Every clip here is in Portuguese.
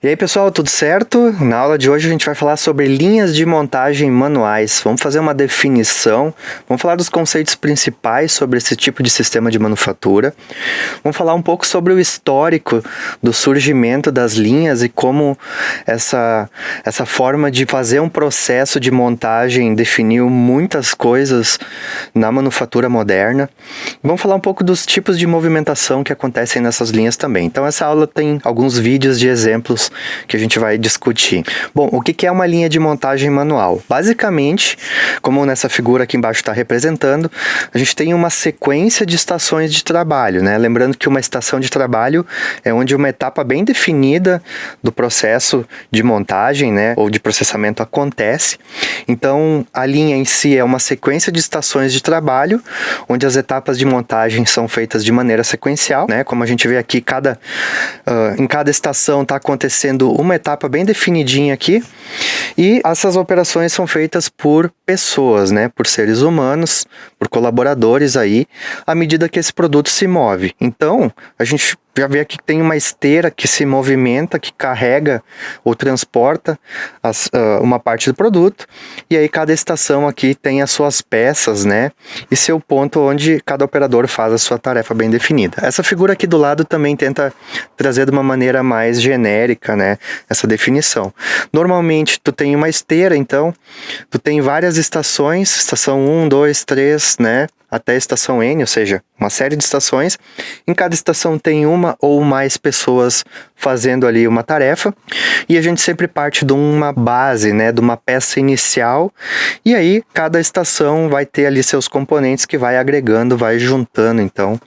E aí pessoal, tudo certo? Na aula de hoje a gente vai falar sobre linhas de montagem manuais. Vamos fazer uma definição, vamos falar dos conceitos principais sobre esse tipo de sistema de manufatura. Vamos falar um pouco sobre o histórico do surgimento das linhas e como essa forma de fazer um processo de montagem definiu muitas coisas na manufatura moderna. Vamos falar um pouco dos tipos de movimentação que acontecem nessas linhas também. Então essa aula tem alguns vídeos de exemplos que a gente vai discutir. Bom, o que é uma linha de montagem manual? Basicamente, como nessa figura aqui embaixo está representando, a gente tem uma sequência de estações de trabalho, né? Lembrando que uma estação de trabalho é onde uma etapa bem definida do processo de montagem, né, ou de processamento acontece. Então, a linha em si é uma sequência de estações de trabalho, onde as etapas de montagem são feitas de maneira sequencial, né? Como a gente vê aqui, em cada estação está acontecendo uma etapa bem definidinha aqui, e essas operações são feitas por pessoas, né, por seres humanos, por colaboradores aí, à medida que esse produto se move. Então, a gente já vê aqui que tem uma esteira que se movimenta, que carrega ou transporta uma parte do produto, e aí cada estação aqui tem as suas peças, né, e seu ponto onde cada operador faz a sua tarefa bem definida. Essa figura aqui do lado também tenta trazer de uma maneira mais genérica, né, essa definição. Normalmente tu tem uma esteira, então tu tem várias estações, estação 1, 2, 3, né, até a estação N, ou seja, uma série de estações. Em cada estação tem uma ou mais pessoas fazendo ali uma tarefa, e a gente sempre parte de uma base, né, de uma peça inicial, e aí cada estação vai ter ali seus componentes que vai agregando, vai juntando, então,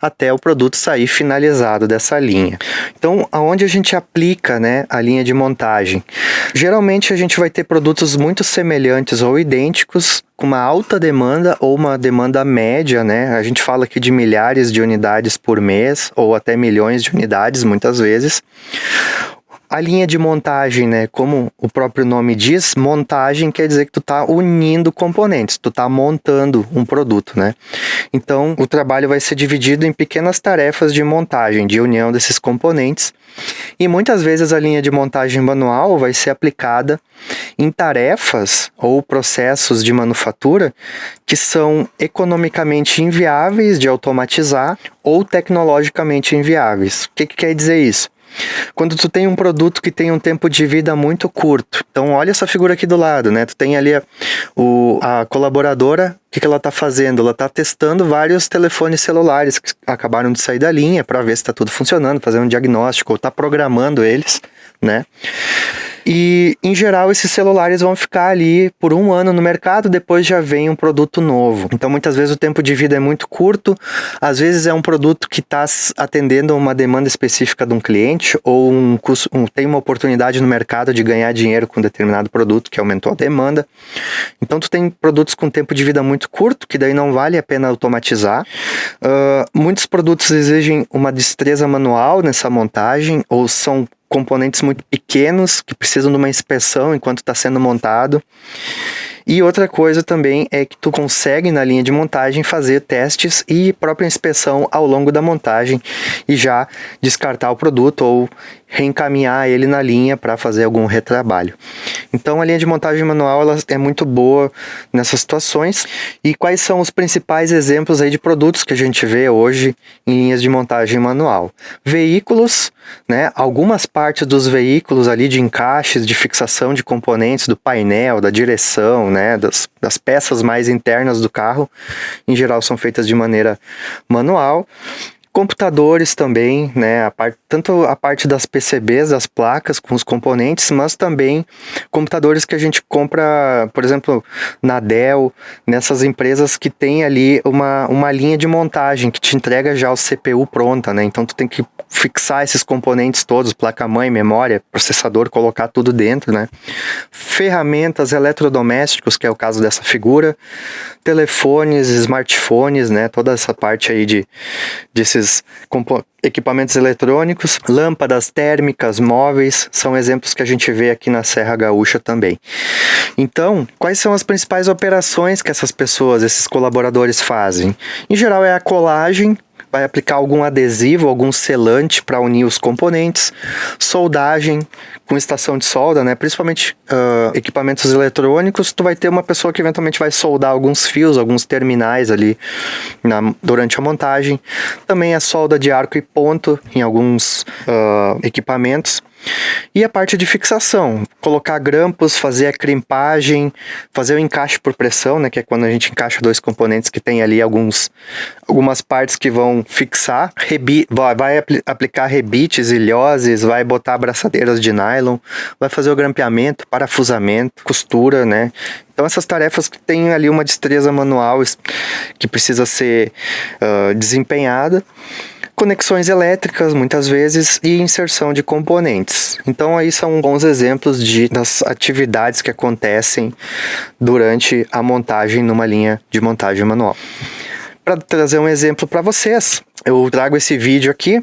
até o produto sair finalizado dessa linha. Então, aonde a gente aplica, né, a linha de montagem? Geralmente a gente vai ter produtos muito semelhantes ou idênticos, com uma alta demanda ou uma demanda média, né? A gente fala aqui de milhares de unidades por mês ou até milhões de unidades muitas vezes. A linha de montagem, né, como o próprio nome diz, montagem quer dizer que tu tá unindo componentes, tu tá montando um produto, né? Então, o trabalho vai ser dividido em pequenas tarefas de montagem, de união desses componentes, e muitas vezes a linha de montagem manual vai ser aplicada em tarefas ou processos de manufatura que são economicamente inviáveis de automatizar ou tecnologicamente inviáveis. O que quer dizer isso? Quando tu tem um produto que tem um tempo de vida muito curto, então olha essa figura aqui do lado, né? Tu tem ali a colaboradora, o que ela está fazendo? Ela está testando vários telefones celulares que acabaram de sair da linha para ver se está tudo funcionando, fazendo um diagnóstico, ou está programando eles, né? E, em geral, esses celulares vão ficar ali por 1 ano no mercado, depois já vem um produto novo. Então, muitas vezes o tempo de vida é muito curto, às vezes é um produto que está atendendo a uma demanda específica de um cliente, ou tem uma oportunidade no mercado de ganhar dinheiro com um determinado produto que aumentou a demanda. Então, tu tem produtos com tempo de vida muito curto, que daí não vale a pena automatizar. Muitos produtos exigem uma destreza manual nessa montagem, ou são componentes muito pequenos que precisam de uma inspeção enquanto está sendo montado. E outra coisa também é que tu consegue na linha de montagem fazer testes e própria inspeção ao longo da montagem e já descartar o produto ou reencaminhar ele na linha para fazer algum retrabalho. Então a linha de montagem manual ela é muito boa nessas situações. E quais são os principais exemplos aí de produtos que a gente vê hoje em linhas de montagem manual? Veículos, né? Algumas partes dos veículos ali de encaixes, de fixação de componentes do painel, da direção, né? Das peças mais internas do carro, em geral são feitas de maneira manual. Computadores também, né? Tanto a parte das PCBs, das placas com os componentes, mas também computadores que a gente compra, por exemplo, na Dell, nessas empresas que tem ali uma linha de montagem que te entrega já o CPU pronta, né? Então tu tem que fixar esses componentes todos, placa-mãe, memória, processador, colocar tudo dentro, né? Ferramentas, eletrodomésticos, que é o caso dessa figura, telefones, smartphones, né? Toda essa parte aí desses equipamentos eletrônicos, lâmpadas térmicas, móveis, são exemplos que a gente vê aqui na Serra Gaúcha também. Então, quais são as principais operações que essas pessoas, esses colaboradores fazem? Em geral é a colagem vai aplicar algum adesivo, algum selante para unir os componentes, soldagem com estação de solda, né? Principalmente equipamentos eletrônicos, tu vai ter uma pessoa que eventualmente vai soldar alguns fios, alguns terminais ali durante a montagem. Também a solda de arco e ponto em alguns equipamentos. E a parte de fixação, colocar grampos, fazer a crimpagem, fazer o encaixe por pressão, né, que é quando a gente encaixa dois componentes que tem ali algumas partes que vão fixar, vai aplicar rebites, ilhoses, vai botar abraçadeiras de nylon, vai fazer o grampeamento, parafusamento, costura, né. Então essas tarefas que tem ali uma destreza manual que precisa ser desempenhada. Conexões elétricas, muitas vezes, e inserção de componentes. Então, aí são bons exemplos das atividades que acontecem durante a montagem numa linha de montagem manual. Para trazer um exemplo para vocês, eu trago esse vídeo aqui,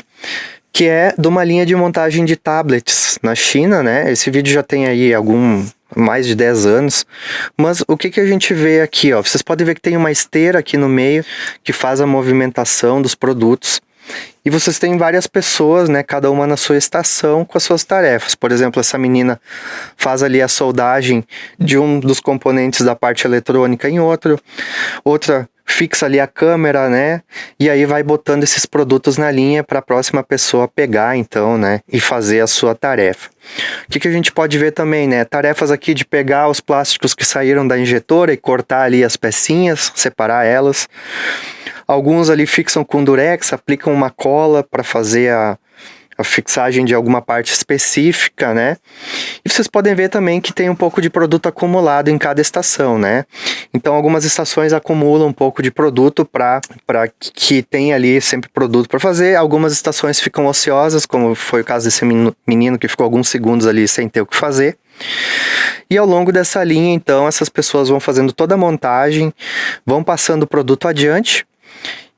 que é de uma linha de montagem de tablets na China, né? Esse vídeo já tem aí mais de 10 anos, mas o que a gente vê aqui, ó? Vocês podem ver que tem uma esteira aqui no meio que faz a movimentação dos produtos. E vocês têm várias pessoas, né, cada uma na sua estação com as suas tarefas. Por exemplo, essa menina faz ali a soldagem de um dos componentes da parte eletrônica em outra fixa ali a câmera, né, e aí vai botando esses produtos na linha para a próxima pessoa pegar, então, né, e fazer a sua tarefa. O que a gente pode ver também, né, tarefas aqui de pegar os plásticos que saíram da injetora e cortar ali as pecinhas, separar elas. Alguns ali fixam com durex, aplicam uma cola para fazer a fixagem de alguma parte específica, né? E vocês podem ver também que tem um pouco de produto acumulado em cada estação, né? Então algumas estações acumulam um pouco de produto para que tenha ali sempre produto para fazer. Algumas estações ficam ociosas, como foi o caso desse menino que ficou alguns segundos ali sem ter o que fazer. E ao longo dessa linha, então, essas pessoas vão fazendo toda a montagem, vão passando o produto adiante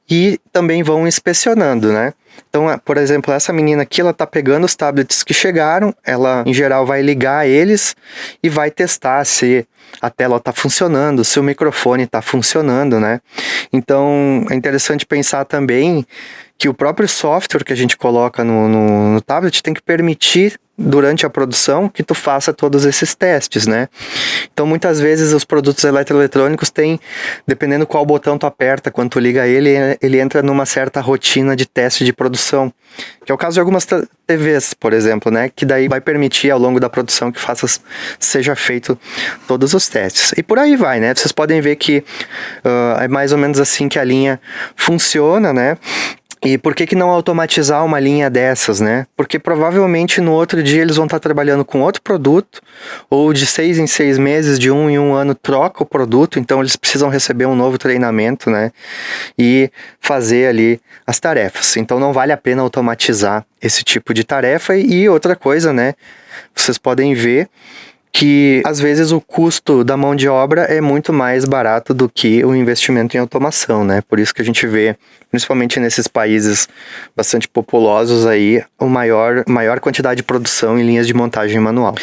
e também vão inspecionando, né? Então, por exemplo, essa menina aqui, ela tá pegando os tablets que chegaram, ela, em geral, vai ligar eles e vai testar se a tela tá funcionando, se o microfone tá funcionando, né? Então, é interessante pensar também que o próprio software que a gente coloca no tablet tem que permitir, durante a produção, que tu faça todos esses testes, né? Então, muitas vezes, os produtos eletroeletrônicos têm, dependendo qual botão tu aperta quando tu liga ele entra numa certa rotina de teste de produção, que é o caso de algumas TVs, por exemplo, né? Que daí vai permitir, ao longo da produção, que seja feito todos os testes. E por aí vai, né? Vocês podem ver que é mais ou menos assim que a linha funciona, né? E por que não automatizar uma linha dessas, né? Porque provavelmente no outro dia eles vão estar trabalhando com outro produto, ou de 6 em 6 meses, de 1 em 1 ano troca o produto, então eles precisam receber um novo treinamento, né? E fazer ali as tarefas. Então não vale a pena automatizar esse tipo de tarefa. E outra coisa, né? Vocês podem ver que às vezes o custo da mão de obra é muito mais barato do que o investimento em automação, né? Por isso que a gente vê, principalmente nesses países bastante populosos aí, maior quantidade de produção em linhas de montagem manual.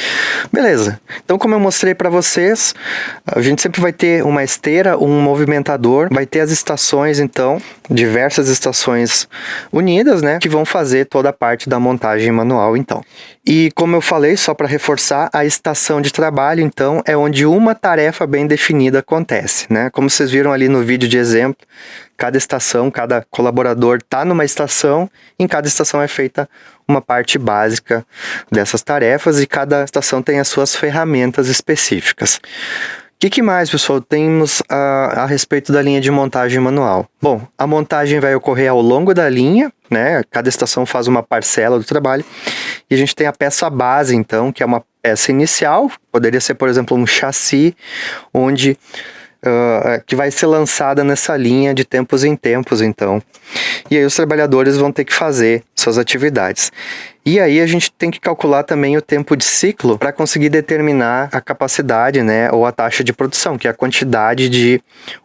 Beleza, então como eu mostrei para vocês, a gente sempre vai ter uma esteira, um movimentador, vai ter as estações, então, diversas estações unidas, né? Que vão fazer toda a parte da montagem manual, então. E como eu falei, só para reforçar, a estação de trabalho, então, é onde uma tarefa bem definida acontece, né? Como vocês viram ali no vídeo de exemplo, cada estação, cada colaborador está numa estação, em cada estação é feita uma parte básica dessas tarefas e cada estação tem as suas ferramentas específicas. O que mais, pessoal, temos a respeito da linha de montagem manual? Bom, a montagem vai ocorrer ao longo da linha, né? Cada estação faz uma parcela do trabalho. E a gente tem a peça base, então, que é uma peça inicial. Poderia ser, por exemplo, um chassi, que vai ser lançada nessa linha de tempos em tempos, então. E aí os trabalhadores vão ter que fazer suas atividades. E aí a gente tem que calcular também o tempo de ciclo para conseguir determinar a capacidade, né, ou a taxa de produção, que é a quantidade de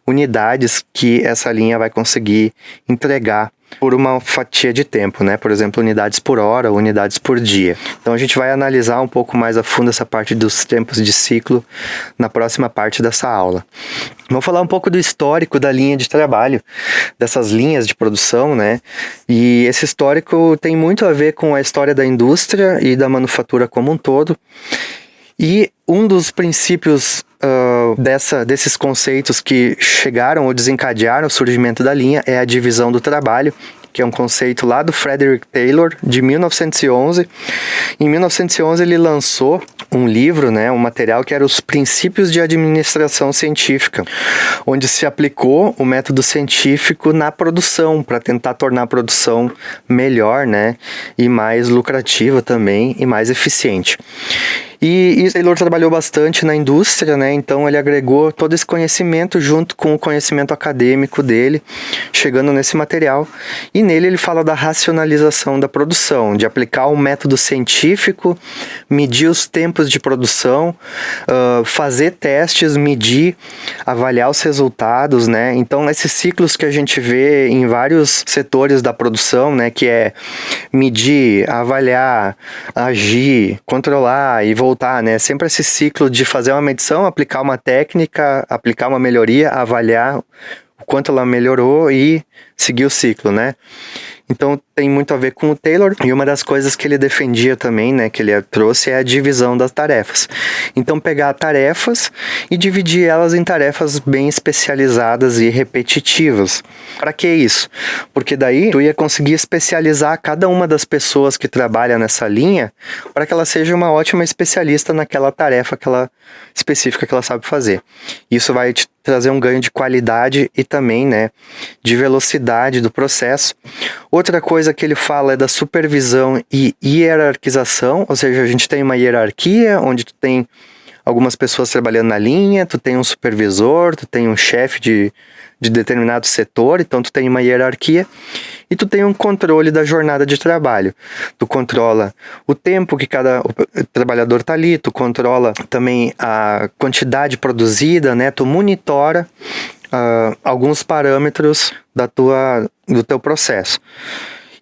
unidades que essa linha vai conseguir entregar por uma fatia de tempo, né? Por exemplo, unidades por hora ou unidades por dia. Então a gente vai analisar um pouco mais a fundo essa parte dos tempos de ciclo na próxima parte dessa aula. Vamos falar um pouco do histórico da linha de trabalho, dessas linhas de produção, né? E esse histórico tem muito a ver com a história da indústria e da manufatura como um todo. E um dos princípios desses conceitos que chegaram ou desencadearam o surgimento da linha é a divisão do trabalho, que é um conceito lá do Frederick Taylor, de 1911. Em 1911 ele lançou um livro, né, um material que era os Princípios de Administração Científica, onde se aplicou o método científico na produção, para tentar tornar a produção melhor, né, e mais lucrativa também, e mais eficiente. E Taylor trabalhou bastante na indústria, né? Então ele agregou todo esse conhecimento junto com o conhecimento acadêmico dele, chegando nesse material. E nele ele fala da racionalização da produção, de aplicar um método científico, medir os tempos de produção, fazer testes, medir, avaliar os resultados, né? Então esses ciclos que a gente vê em vários setores da produção, né? Que é medir, avaliar, agir, controlar e voltar, né? Sempre esse ciclo de fazer uma medição, aplicar uma técnica, aplicar uma melhoria, avaliar o quanto ela melhorou e seguir o ciclo, né? Então tem muito a ver com o Taylor, e uma das coisas que ele defendia também, né, que ele trouxe, é a divisão das tarefas. Então pegar tarefas e dividir elas em tarefas bem especializadas e repetitivas. Para que isso? Porque daí tu ia conseguir especializar cada uma das pessoas que trabalha nessa linha para que ela seja uma ótima especialista naquela tarefa específica que ela sabe fazer. Isso vai te trazer um ganho de qualidade e também, né, de velocidade do processo. Outra coisa que ele fala é da supervisão e hierarquização, ou seja, a gente tem uma hierarquia onde tu tem algumas pessoas trabalhando na linha, tu tem um supervisor, tu tem um chefe de determinado setor, então tu tem uma hierarquia e tu tem um controle da jornada de trabalho. Tu controla o tempo que cada trabalhador está ali, tu controla também a quantidade produzida, né? Tu monitora alguns parâmetros do teu processo.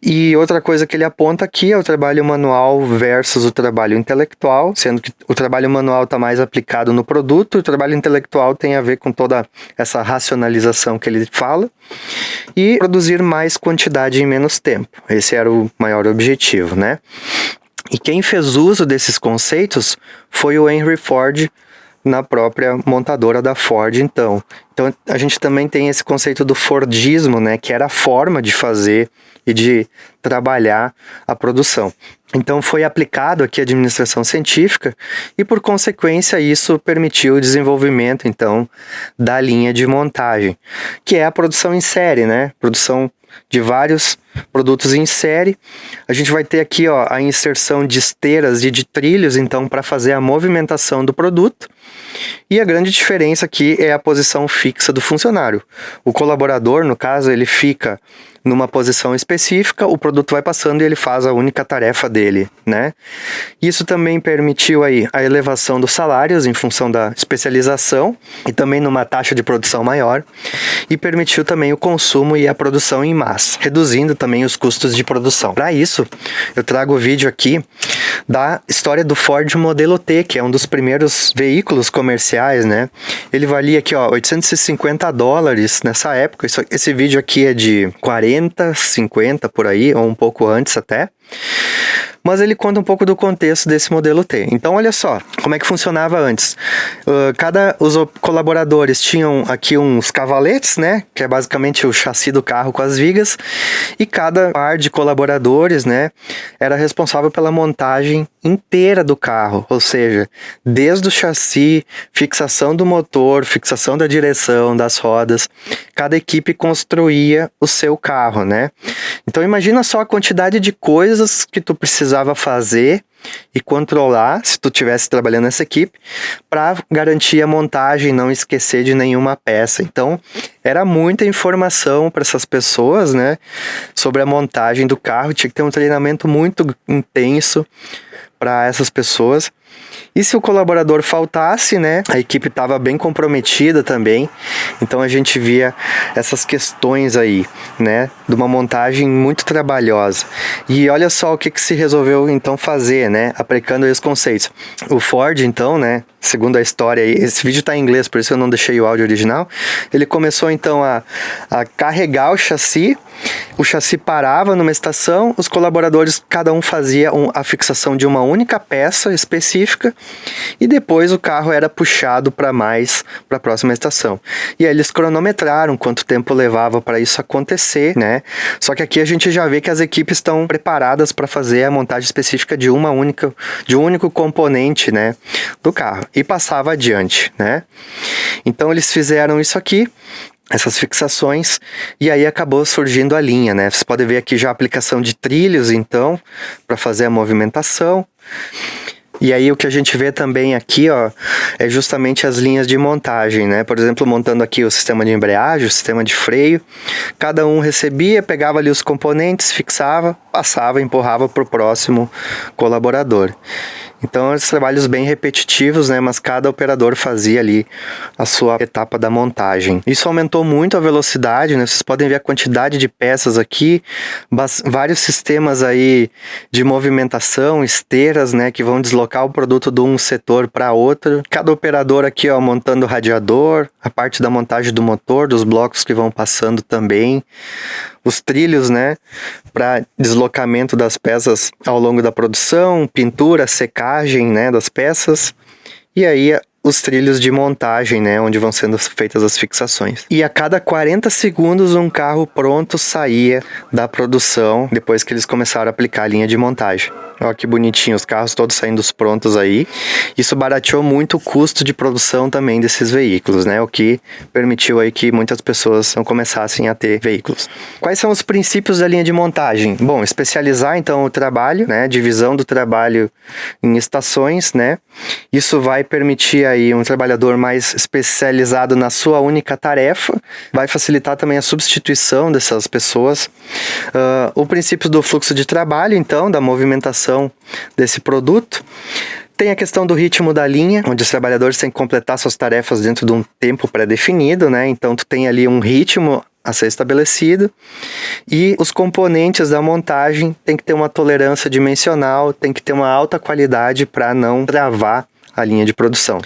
E outra coisa que ele aponta aqui é o trabalho manual versus o trabalho intelectual, sendo que o trabalho manual está mais aplicado no produto, e o trabalho intelectual tem a ver com toda essa racionalização que ele fala, e produzir mais quantidade em menos tempo. Esse era o maior objetivo, né? E quem fez uso desses conceitos foi o Henry Ford, na própria montadora da Ford, então. Então a gente também tem esse conceito do Fordismo, né, que era a forma de fazer e de trabalhar a produção. Então foi aplicado aqui a administração científica e, por consequência, isso permitiu o desenvolvimento, então, da linha de montagem, que é a produção em série, né? Produção de vários produtos em série. A gente vai ter aqui, ó, a inserção de esteiras e de trilhos, então, para fazer a movimentação do produto. E a grande diferença aqui é a posição fixa do funcionário. O colaborador, no caso, ele fica numa posição específica, o produto vai passando e ele faz a única tarefa dele, né? Isso também permitiu aí a elevação dos salários em função da especialização e também numa taxa de produção maior, e permitiu também o consumo e a produção em massa, reduzindo também os custos de produção. Para isso, eu trago o vídeo aqui da história do Ford Modelo T, que é um dos primeiros veículos comerciais, né? Ele valia aqui, ó, $850 nessa época. Esse vídeo aqui é de 40, 50 por aí, ou um pouco antes até. Mas ele conta um pouco do contexto desse modelo T. Então, olha só, como é que funcionava antes. Os colaboradores tinham aqui uns cavaletes, né? Que é basicamente o chassi do carro com as vigas. E cada par de colaboradores, né? Era responsável pela montagem inteira do carro. Ou seja, desde o chassi, fixação do motor, fixação da direção, das rodas. Cada equipe construía o seu carro, né? Então, imagina só a quantidade de coisas que tu precisava fazer e controlar, se tu estivesse trabalhando nessa equipe, para garantir a montagem, não esquecer de nenhuma peça. Então, era muita informação para essas pessoas, né, sobre a montagem do carro. Tinha que ter um treinamento muito intenso para essas pessoas. E se o colaborador faltasse, né, a equipe estava bem comprometida também. Então a gente via essas questões aí, né, de uma montagem muito trabalhosa. E olha só o que se resolveu então fazer, né, aplicando aí os conceitos. O Ford, então, né, segundo a história aí, esse vídeo está em inglês, por isso eu não deixei o áudio original. Ele começou então a carregar o chassi parava numa estação, os colaboradores, cada um fazia a fixação de uma única peça específica e depois o carro era puxado para a próxima estação. E aí eles cronometraram quanto tempo levava para isso acontecer, né? Só que aqui a gente já vê que as equipes estão preparadas para fazer a montagem específica de um único componente, né, do carro e passava adiante, né? Então eles fizeram isso aqui, essas fixações, e aí acabou surgindo a linha, né? Vocês podem ver aqui já a aplicação de trilhos, então, para fazer a movimentação. E aí o que a gente vê também aqui, ó, é justamente as linhas de montagem, né? Por exemplo, montando aqui o sistema de embreagem, o sistema de freio. Cada um recebia, pegava ali os componentes, fixava, passava, empurrava para o próximo colaborador. Então, esses trabalhos bem repetitivos, né? Mas cada operador fazia ali a sua etapa da montagem. Isso aumentou muito a velocidade, né? Vocês podem ver a quantidade de peças aqui, vários sistemas aí de movimentação, esteiras, né? Que vão deslocar o produto de um setor para outro. Cada operador aqui, ó, montando o radiador, a parte da montagem do motor, dos blocos que vão passando também. Os trilhos, né, para deslocamento das peças ao longo da produção, pintura, secagem, né, das peças, e aí os trilhos de montagem, né, onde vão sendo feitas as fixações. E a cada 40 segundos um carro pronto saía da produção, depois que eles começaram a aplicar a linha de montagem. Olha que bonitinho, os carros todos saindo prontos aí. Isso barateou muito o custo de produção também desses veículos, né, o que permitiu aí que muitas pessoas não começassem a ter veículos. Quais são os princípios da linha de montagem? Bom, especializar então o trabalho, né, divisão do trabalho em estações, né, isso vai permitir aí um trabalhador mais especializado na sua única tarefa, vai facilitar também a substituição dessas pessoas. O princípio do fluxo de trabalho, então, da movimentação desse produto. Tem a questão do ritmo da linha, onde os trabalhadores têm que completar suas tarefas dentro de um tempo pré-definido, né? Então, tu tem ali um ritmo a ser estabelecido, e os componentes da montagem tem que ter uma tolerância dimensional, tem que ter uma alta qualidade para não travar a linha de produção.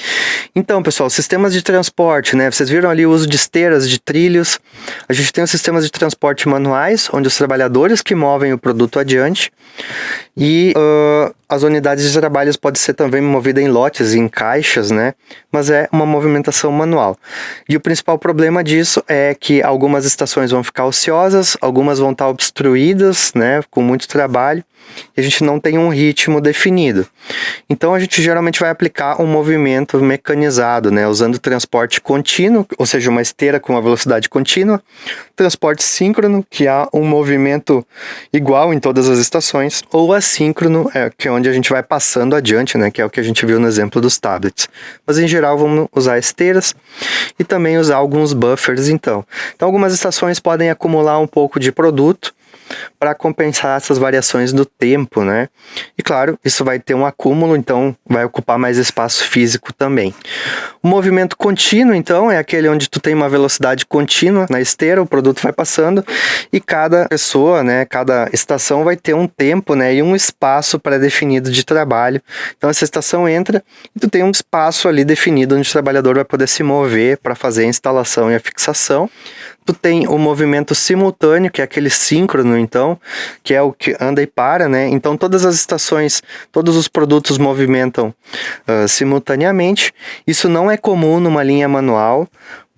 Então, pessoal, sistemas de transporte, né? Vocês viram ali o uso de esteiras, de trilhos. A gente tem os sistemas de transporte manuais, onde os trabalhadores que movem o produto adiante, e as unidades de trabalho podem ser também movidas em lotes, em caixas, né? Mas é uma movimentação manual. E o principal problema disso é que algumas estações vão ficar ociosas, algumas vão estar obstruídas, né? Com muito trabalho, e a gente não tem um ritmo definido. Então a gente geralmente vai aplicar um movimento mecanizado, né? Usando transporte contínuo, ou seja, uma esteira com uma velocidade contínua, transporte síncrono, que há um movimento igual em todas as estações, ou assíncrono, que é onde a gente vai passando adiante, né? Que é o que a gente viu no exemplo dos tablets. Mas em geral vamos usar esteiras e também usar alguns buffers, então. Então algumas estações podem acumular um pouco de produto para compensar essas variações do tempo, né? E claro, isso vai ter um acúmulo, então vai ocupar mais espaço físico também. O movimento contínuo, então, é aquele onde tu tem uma velocidade contínua na esteira, o produto vai passando e cada pessoa, né, cada estação vai ter um tempo, né, e um espaço pré-definido de trabalho. Então essa estação entra e tu tem um espaço ali definido onde o trabalhador vai poder se mover para fazer a instalação e a fixação. Tu tem o movimento simultâneo, que é aquele síncrono, então, que é o que anda e para, né? Então, todas as estações, todos os produtos movimentam simultaneamente. Isso não é comum numa linha manual,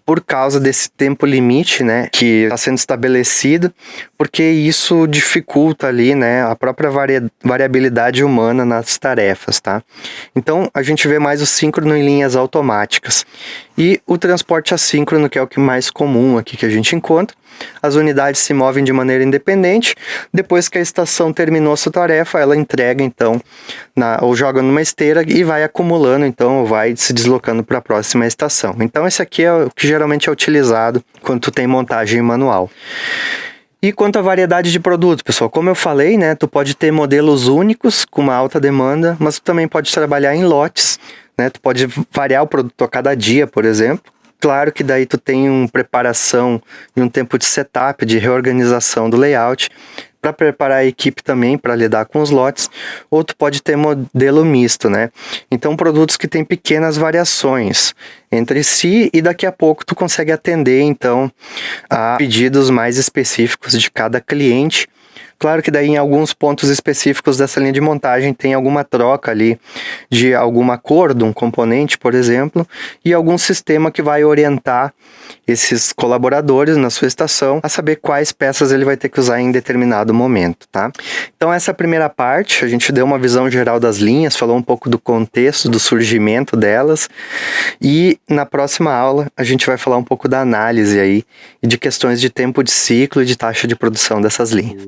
por causa desse tempo limite, né, que está sendo estabelecido, porque isso dificulta ali, né, a própria variabilidade humana nas tarefas, tá? Então, a gente vê mais o síncrono em linhas automáticas. E o transporte assíncrono, que é o que mais comum aqui que a gente encontra. As unidades se movem de maneira independente. Depois que a estação terminou a sua tarefa, ela entrega, então, ou joga numa esteira e vai acumulando, então, ou vai se deslocando para a próxima estação. Então, esse aqui é o que geralmente é utilizado quando tu tem montagem manual. E quanto à variedade de produto, pessoal, como eu falei, né, tu pode ter modelos únicos com uma alta demanda, mas tu também pode trabalhar em lotes, né, tu pode variar o produto a cada dia, por exemplo. Claro que daí tu tem uma preparação e um tempo de setup, de reorganização do layout, para preparar a equipe também para lidar com os lotes, ou tu pode ter modelo misto, né? Então, produtos que têm pequenas variações entre si e daqui a pouco tu consegue atender, então, a pedidos mais específicos de cada cliente. Claro que daí em alguns pontos específicos dessa linha de montagem tem alguma troca ali de alguma cor de um componente, por exemplo, e algum sistema que vai orientar esses colaboradores na sua estação a saber quais peças ele vai ter que usar em determinado momento, tá? Então essa primeira parte, a gente deu uma visão geral das linhas, falou um pouco do contexto, do surgimento delas, e na próxima aula a gente vai falar um pouco da análise aí e de questões de tempo de ciclo e de taxa de produção dessas linhas.